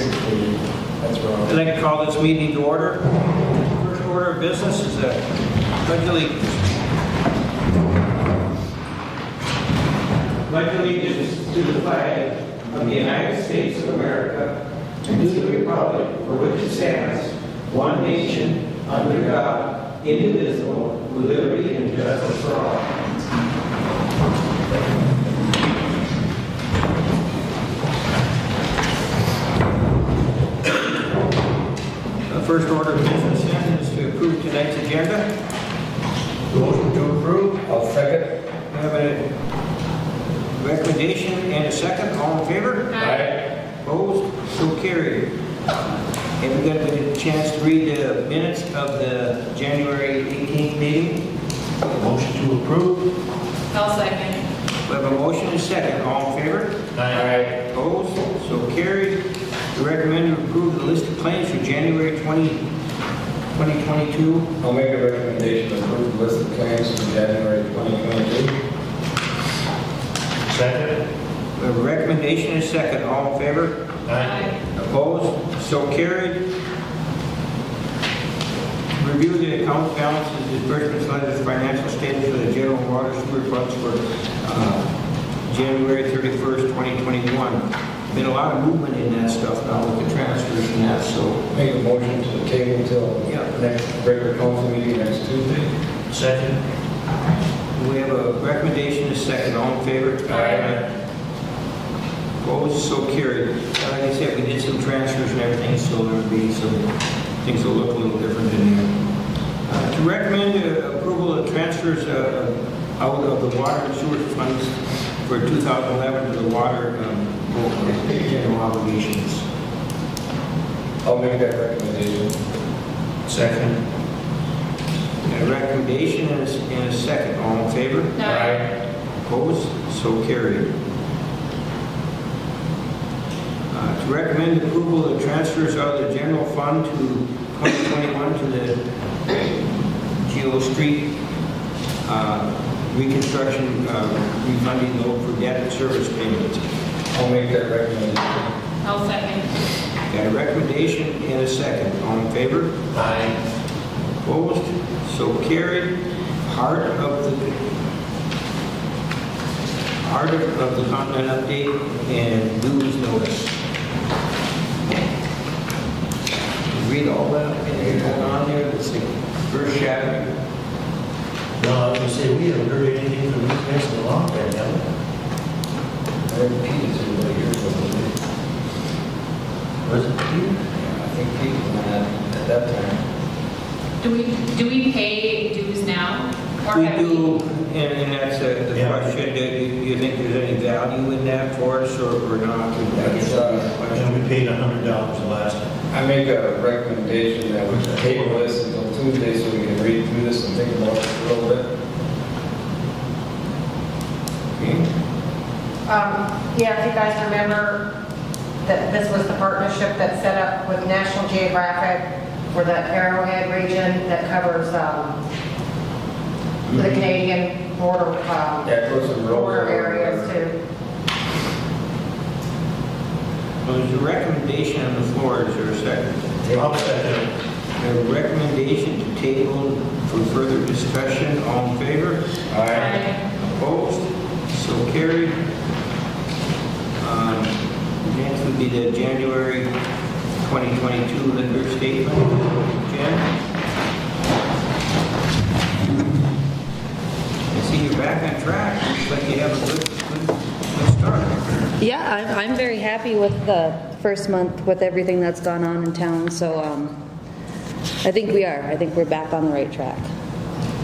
6th meeting. That's wrong. I'd like to call this meeting to order. First order of business is the Pledge allegiance to the flag of the United States of America and to the republic for which it stands, one nation, under God, indivisible, with liberty and justice for all. First order of business then is to approve tonight's agenda. Motion to approve. I'll second. We have a recommendation and a second. All in favor? Aye. Opposed? So carried. Have we got a chance to read the minutes of the January 18th meeting? Motion to approve. I'll second. We have a motion and a second. All in favor? Aye. Opposed? So carried. We recommend to approve the list of claims for January 2022. I'll make a recommendation to approve the list of claims for January 2022. Second. We have a recommendation and a second. All in favor? Aye. Opposed? So carried. Review the account balances, disbursements, letters, financial statements for the general water sewer funds for January 31st, 2021. Been a lot of movement in that stuff now with the transfers and that, so. Make a motion to table until next regular council meeting next Tuesday. Second. We have a recommendation and a second. All in favor? Aye. Opposed? So carried. Like I said, we did some transfers and everything, so there will be some things that look a little different in here. To recommend approval of transfers out of the water and sewer funds for 2011 to the water general obligations. I'll make that recommendation. Second. A recommendation and a second. All in favor? Aye. Opposed? So carried. To recommend approval of transfers out of the general fund to 2021 to the Geo Street reconstruction refunding note for debt and service payments. I'll make that recommendation. I'll second. Got a recommendation and a second. All in favor? Aye. Opposed? So carried. Heart of the content update and dues notice. Read all that and going on there. It's the first shadow. No, I was going to say, we haven't heard anything from these guys in a long time, have we? I heard Pete is in the years ago. Was it Peter? I think Pete was at that time. Do we pay dues now? Or We have do, and that's the Yeah. question. Do you think there's any value in that for us or not? That's the question. And we paid $100 the last time. I make a recommendation that we table this until Tuesday so we can read through this and think about it a little bit. Okay. Yeah, if you guys remember that this was the partnership that's set up with National Geographic for the Arrowhead region that covers the Canadian border, border areas too. Well, there's a recommendation on the floor. Is there a second? I'll second. A recommendation to table for further discussion. All in favor? Aye. Opposed? So carried. Next would be the January 2022 liquor statement. Jen? I see you're back on track. Looks like you have a good start. Yeah, I'm very happy with the first month with everything that's gone on in town. So I think we are. I think we're back on the right track.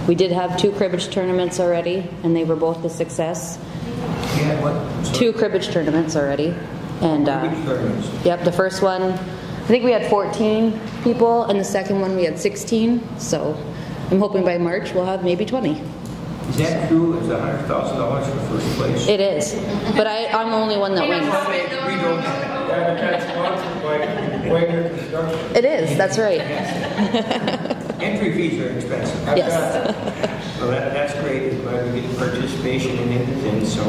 We did have 2 cribbage tournaments already, and they were both a success. Yeah, what? 2 cribbage tournaments already. And Cribbage tournaments. yep, the first one, I think we had 14 people, and the second one we had 16. So I'm hoping by March we'll have maybe 20. Is that true? It's $100,000 for first place. It is, but I'm the only one that wins. Yeah, that's sponsored by Wagner Construction. It is. That's right. Entry fees are expensive. Yes. Well, that's great. I'm glad we get to participate. participation in anything, so.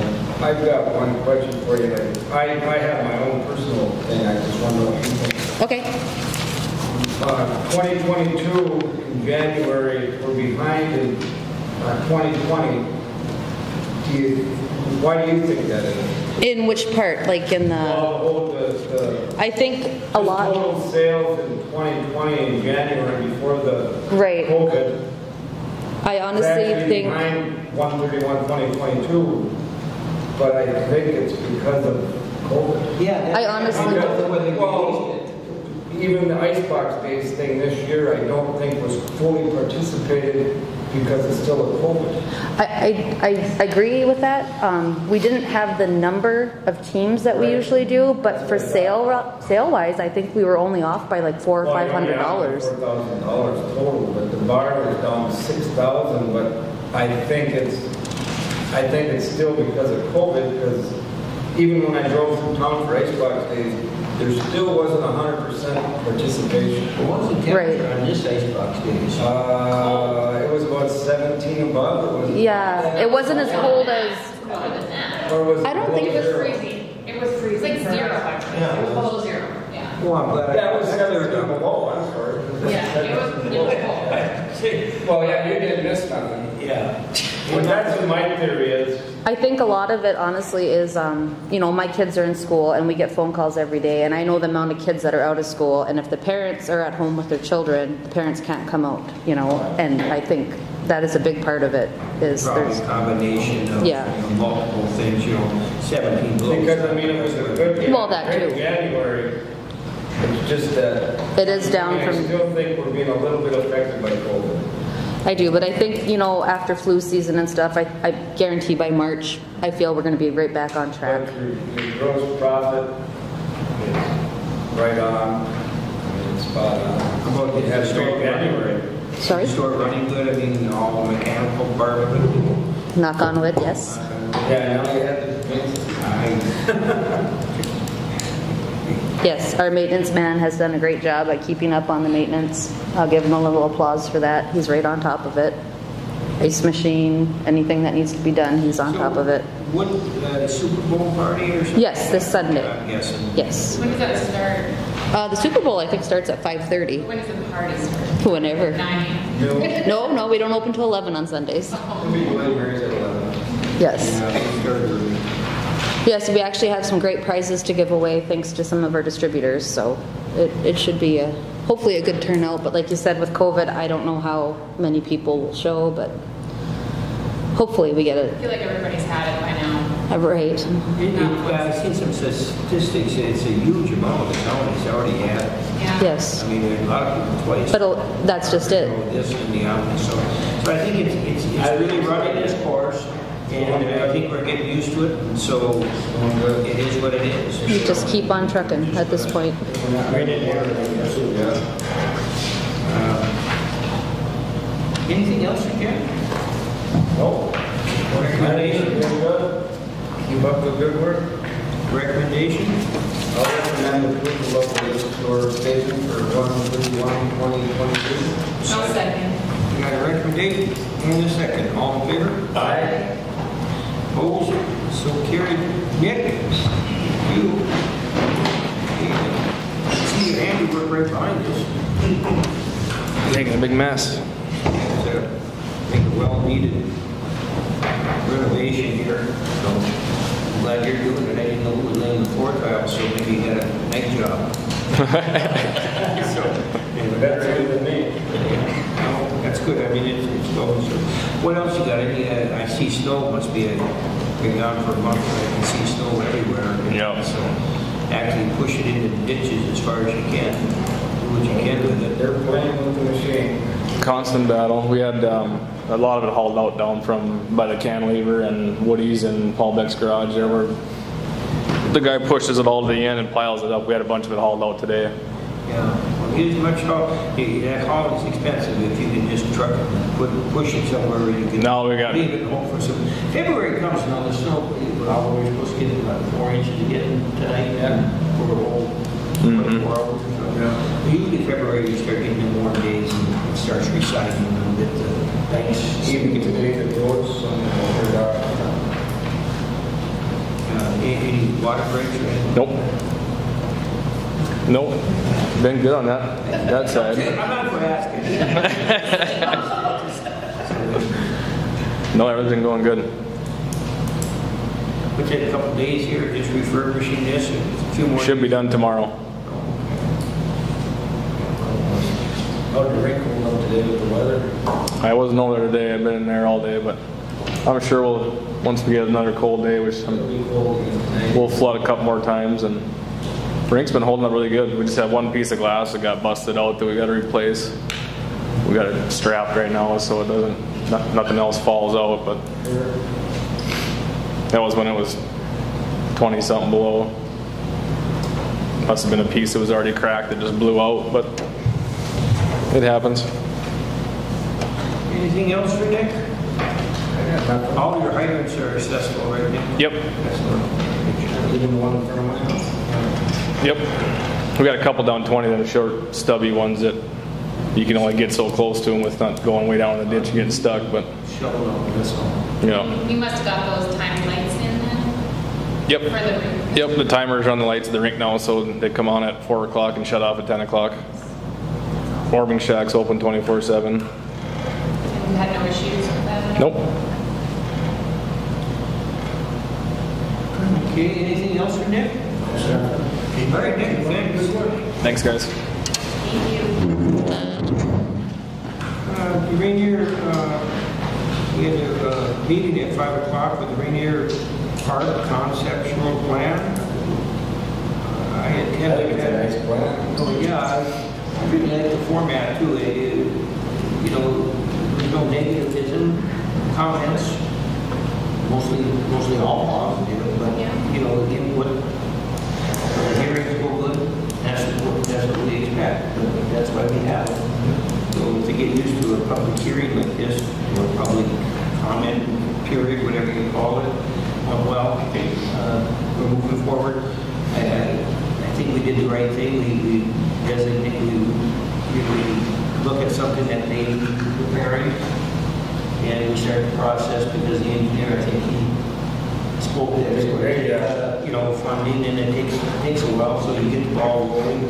I've got one question for you. I have my own personal thing, I just wonder what you think. Okay. 2022 in January, we're behind in 2020. Why do you think that is? In which part? Like in the, Well, I think a lot. total sales in 2020 in January before the Right. COVID. I It's honestly actually think, behind 1/31/2022, but I think it's because of COVID. Yeah. I honestly- Well, even the icebox days thing this year, I don't think was fully participated because it's still a COVID. I agree with that. We didn't have the number of teams that we usually do, but for sale-wise, I think we were only off by like $400 or $500. $4,000 total, but the bar was down to $6,000, but I think it's still because of COVID, because even when I drove through town for icebox days, there still wasn't 100% participation. What was the temperature on this icebox days? It was about 17 above, or was it? Yeah, it wasn't as cold as, Colder than that. Or was I don't think It was freezing. It was freezing. Like zero. Yeah, It was below zero. Yeah. Well, I'm glad. Yeah, it was 17 below, I'm sorry. Yeah, it was cold. Well, yeah, you didn't miss nothing. Yeah. But that's what my theory is. I think a lot of it honestly is, my kids are in school and we get phone calls every day, and I know the amount of kids that are out of school, and if the parents are at home with their children, the parents can't come out, and I think that is a big part of it. Is Probably there's a combination of Yeah. multiple things, 17 below. Because, I mean, it was a good Well, that great too. January. It's just that. It is down I from- still think we're being a little bit affected by COVID. I do, but I think, after flu season and stuff, I guarantee by March, I feel we're going to be right back on track. But your gross profit is right on, it's spot on. How about It the had a store great January. Sorry? Store running good, I mean, all the mechanical part of it. Knock on wood, yes. Yeah, now you have the Yes, our maintenance man has done a great job at keeping up on the maintenance. I'll give him a little applause for that. He's right on top of it. Ice machine, anything that needs to be done, he's on top of it. What, Super Bowl party or something? Yes, this Sunday. I'm guessing. Yes. When does that start? The Super Bowl, I think, starts at 5:30. When does the party start? Whenever. 9. No, we don't open till 11 on Sundays. Mary's at 11. Yes. Yeah, it started early. Yes, we actually have some great prizes to give away thanks to some of our distributors, so it should be hopefully a good turnout. But like you said, with COVID, I don't know how many people will show, but hopefully we get I feel like everybody's had it by now. right. I've seen some statistics, it's a huge amount of the counties already had. Yeah. Yes, I mean, there's a lot of people twice. but that's just it. This and the other, so I think it's really running its course, and I think we're getting used to it, and so it is what it is. You just keep on trucking at this point. Anything else you can? No. Recommendation? Keep up the good work. Recommendation? I'll recommend approval of the store station for 1/31/2022. No second. We got a recommendation and a second. All in favor? Aye. Opposed? So carried. Nick? You? See, Andy, we're right behind us. Making a big mess. It's a well-needed renovation here. So I'm glad you're doing it. I didn't know who was laying the floor tile, so maybe you had a night job. Better than me. No, that's good. I mean, it's going. So, what else you got? Any? I see snow. Must be been gone for a month. I can see snow everywhere. Yeah. So actually push it into the ditches as far as you can. Do what you can with it. They're playing with the machine. Constant battle. We had a lot of it hauled out down by the cantilever and Woody's and Paul Beck's garage there, where the guy pushes it all to the end and piles it up. We had a bunch of it hauled out today. Yeah. Well, get as much haul. That haul is expensive if you can just truck it, push it somewhere where you can No, we got- leave it home for some. February comes and all the snow. We're supposed to get about 4 inches again tonight. Yeah. For a whole 24 hours or so. Yeah. Usually February you start getting the warm days and it starts recycling a little bit. Thanks. Even today, the roads, some of them are water breaks or anything? Nope. Nope. Been good on that side. I'm not for asking. No, everything's going good. We'll take a couple days here, just refurbishing this, and a few more. Should be done tomorrow. How did the rink hold up today with the weather? I wasn't over there today. I've been in there all day, but I'm sure once we get another cold day, It'll be cold again tonight. we'll flood a couple more times, and the rink's been holding up really good. We just have one piece of glass that got busted out that we got to replace. We got it strapped right now so it doesn't, nothing else falls out, but that was when it was 20 something below. Must have been a piece that was already cracked that just blew out, but it happens. Anything else for Nick? All your hydrants are accessible, right, Nick? Yep. Excellent. Even the one in front of my house. Yep. We got a couple down 20 that are short, stubby ones that you can only get so close to them with not going way down in the ditch and getting stuck, but Shovel over this one. yeah. You must have got those time lights in then? Yep. For the rink? Yep, the timers are on the lights of the rink now, so they come on at 4 o'clock and shut off at 10 o'clock. Warming shack's open 24/7. And you had no issues with that? at all? Nope. Okay, anything else for Nick? All right, Nick, thanks. Thanks, guys. Thank you. Ranier, we had a meeting at 5 o'clock with the Ranier Park conceptual plan. I I think attended it's a that. nice plan. Oh, yeah, I really like the format too. You know, there's no negativism, comments, mostly all positive, but, Yeah. you know, input. The hearings go good, that's what we expect, but that's why we have it. So to get used to a public hearing like this, or public comment period, whatever you call it, well, we're moving forward. I think we did the right thing. We designate, we look at something that they need preparing, and we start the process because the engineer, I think he spoke that you know, funding, and it takes a while, so you get the ball rolling.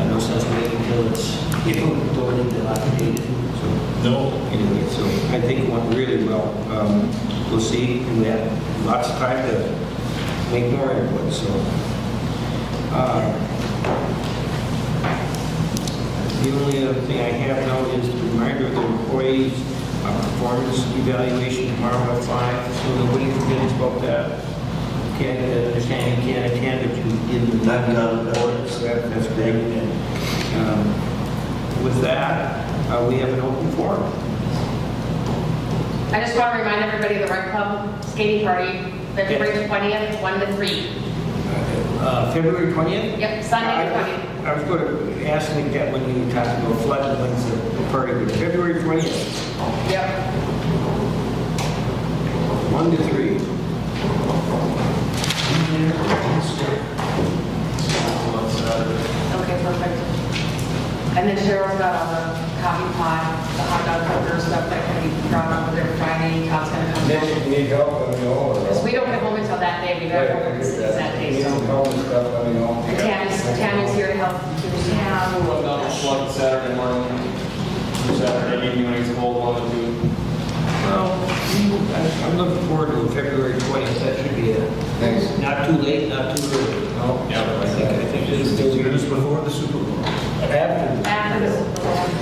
No sense waiting until it's, you know, totally dilapidated. So, No. anyway, so I think it went really well. We'll see, and we have lots of time to make more input, so. The only other thing I have now is a reminder of the employees' performance evaluation tomorrow at 5, so nobody forgets about that. Can't understand you can't attend, but you did the report, so that's great. And with that, we have an open forum. I just want to remind everybody of the Rec Club skating party, February 20th, 1 to 3. February 20th? Yep, Sunday the 20th. I was going to ask Nick that when you talked about flood and when's the party, but February 20th, Yep. 1 to 3. Okay, perfect. And then Cheryl's got all the coffee pot, the hot dog cooker stuff that can be brought over there Friday. Todd's gonna come Nick, down. if you need help, let me know. Because we don't get home until that day. We don't have home since that day, Need some so. help and stuff, let me know. And Tammy's here to help. Yeah. We'll go flood Saturday morning, Saturday evening when it's cold, 1 to 2. Well, I'm looking forward to February 20th. That should be it. Thanks. Not too late, not too early. No. Yeah, I think this is still Just before the Super Bowl. After this.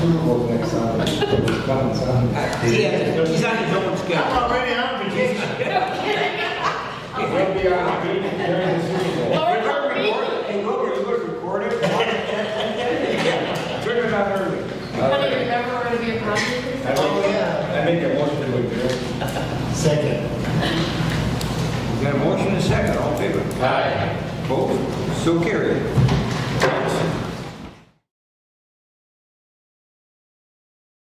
Super Bowl next Sunday. It's coming Sunday. Yeah, he's on his own schedule. already on vacation. He'll be on during the Super Bowl. Hey, Wilbur, you going to record it? Turn it on early. Honey, remember we're gonna be a concert? I make a motion to adjourn. Second. We got a motion and a second, all in favor? Aye. Opposed? So carried.